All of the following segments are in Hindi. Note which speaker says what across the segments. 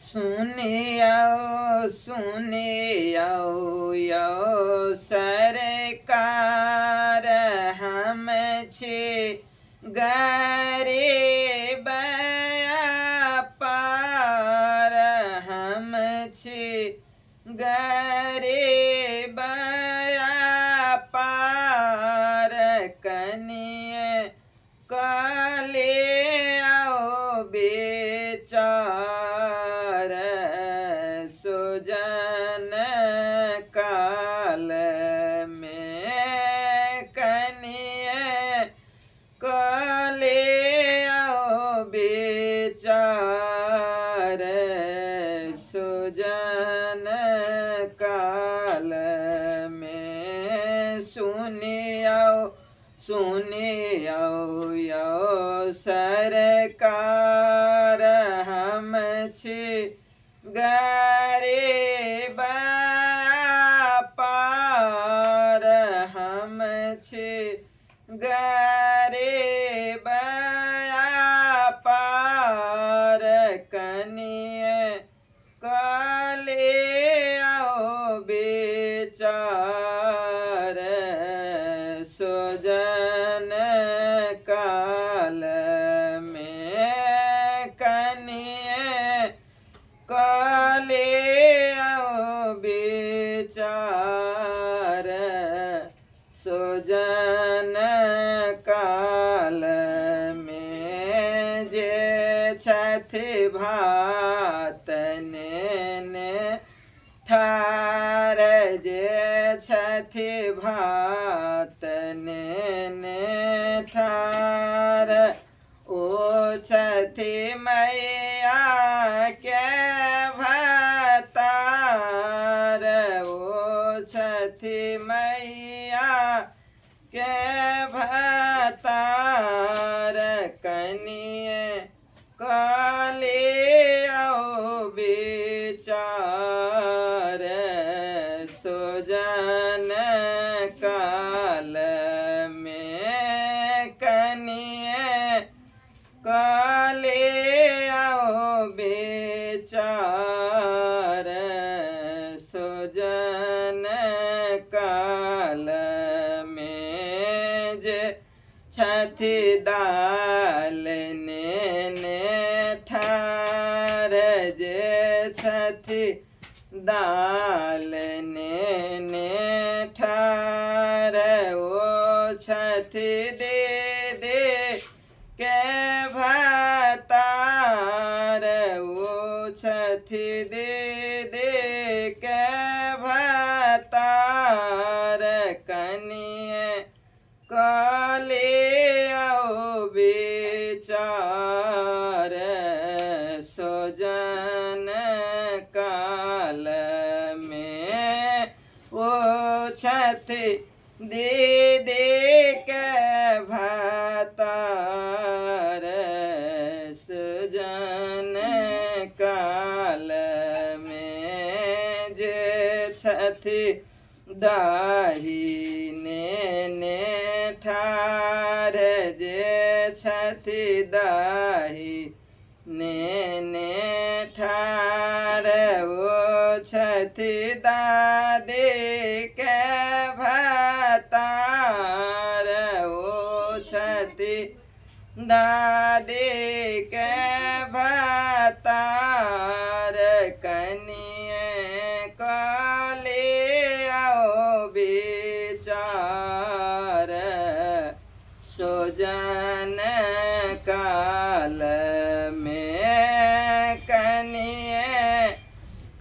Speaker 1: सुनियो यो सरकार हम छे गरीब पार हम छे गरीब पार कनिए कले आओ बेचार सुजन काल में कनिए कले आओ बेचार सुजन काल में सुनियो यो सरकार हम छे गरीब पार हम छे गरीब पार कनिए कले आओ बेचार सुजन काल में कनिए कले आओ बेचार सुजन काल में जे छथि भात ने ठार जे छथि भात ने ठार ओ छथि मैया के भतार ओ छथि मैया के भतार कनिए कले आओ बेचार सुजन काल में कनिए कले आओ बेचार सुजन काल में जे छथि दाल ने ठार जे छथि दाल ने ठार ओ छथि दे के भतार ओ छथि दे के भतार कनिए कले आओ बेचार सुजन काल में ओ छथि दे के भतार सुजन काल में जे छथि दाहिने ठार जे छथि दाहिने ठार ओ छथि दादे के भतार ओ छथि दादे के भतार कनिए कले आओ बेचार सुजन काल में कनिए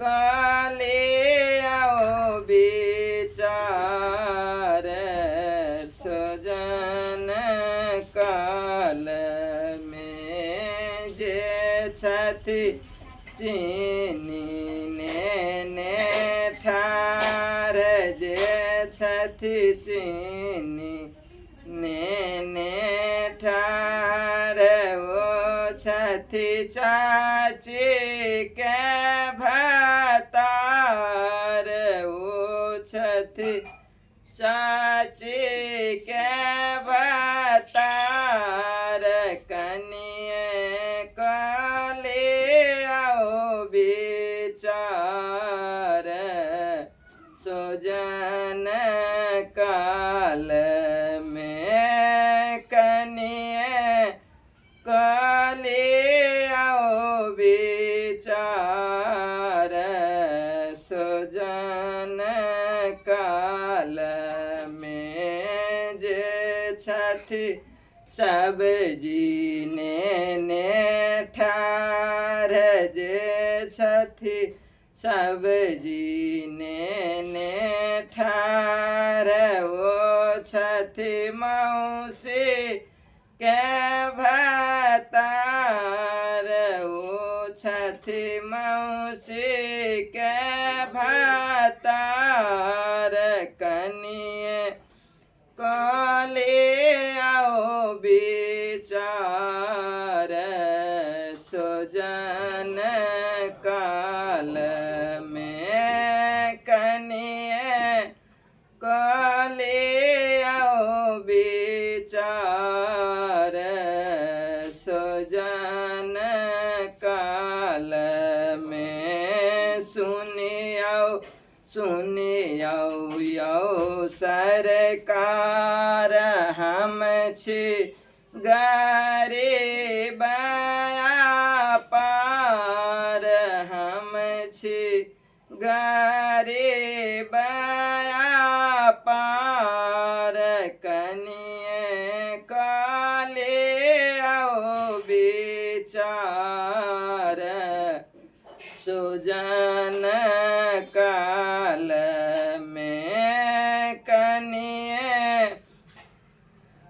Speaker 1: कले आओ बेचार सुजन काल में जे छथि चीनी ने ठार जे छथि चीनी ने ठार ओ छथि चाची के भतार ओ छथि चाची के भतार कनिए कले आओ बे सब्जी ने ठार जे छथि सब्जी ने ठार ओ छथि मौसी के भतार ओ छथि मौसी के भतार कनिए काले आओ विचार सोजन काल में कनिए काले आओ विचार सोजन काल में सुनियो यो सरकार हम छी गरीब पार हम छी गरीब पार कनिए काले आओ विचार सुजन काल में कनिए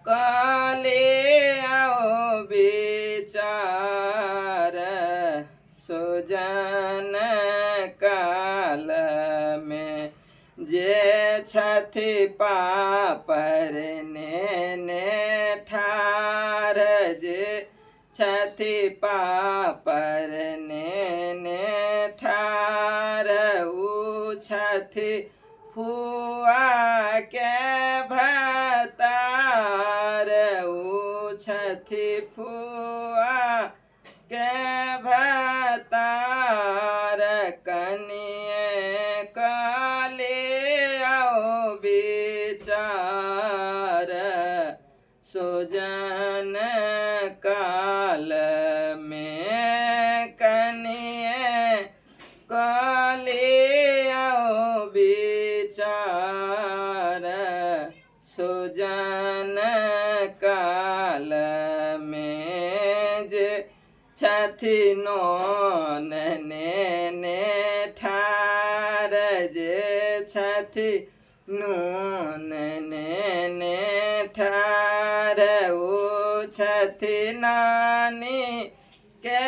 Speaker 1: काले आओ विचार सुजन काल में जे छथि पापर ने ठार जे छथि पापर ने ठार उ छथि फुआ के भतार उ छथि फुआ के भतार कनिए काले आओ विचार सुजन काल में कनिए काले आओ विचार सुजन काल में जे छथि नोन ने ठार जे छथि नून ने ठार ओ छथि नानी के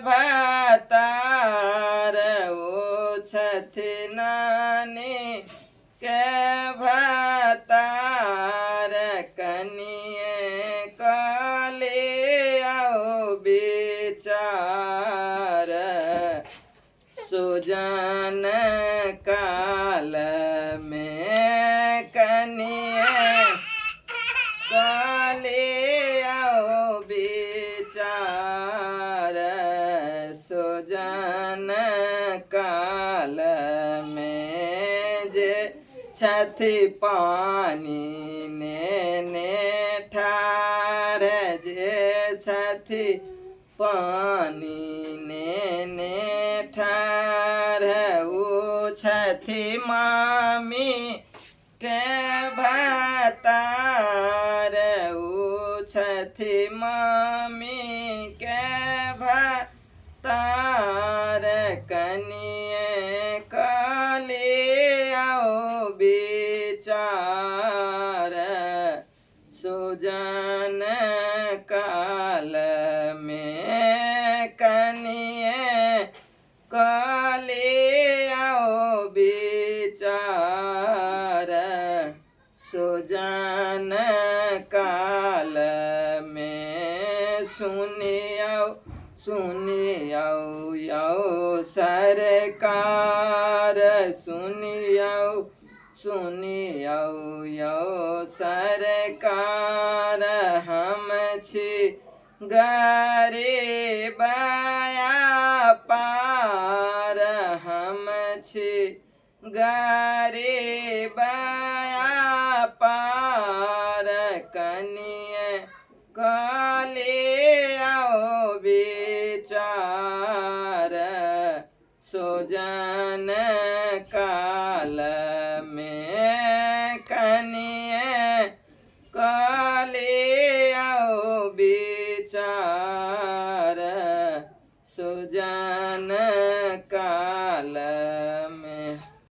Speaker 1: भतार ओ छथि नानी के भतार कनिए काले आओ विचार सुजन काल में कनिए काले आओ विचार सुजन काल में जे छथि पानी ने ठार जे छथि पानी ने ठार उ छथि मामी के भतार उ छथि मामी के भतार कनिए काले आओ विचार सुजन काल में कनिए काले आओ विचार सुजन काल में सुनियो यो सरकार सुनियो यो सरकार हम छी गरीब पार हम छी गरीब पार कनिए काले आओ विचार सुजन काल में कनिए काले आओ विचार सुजान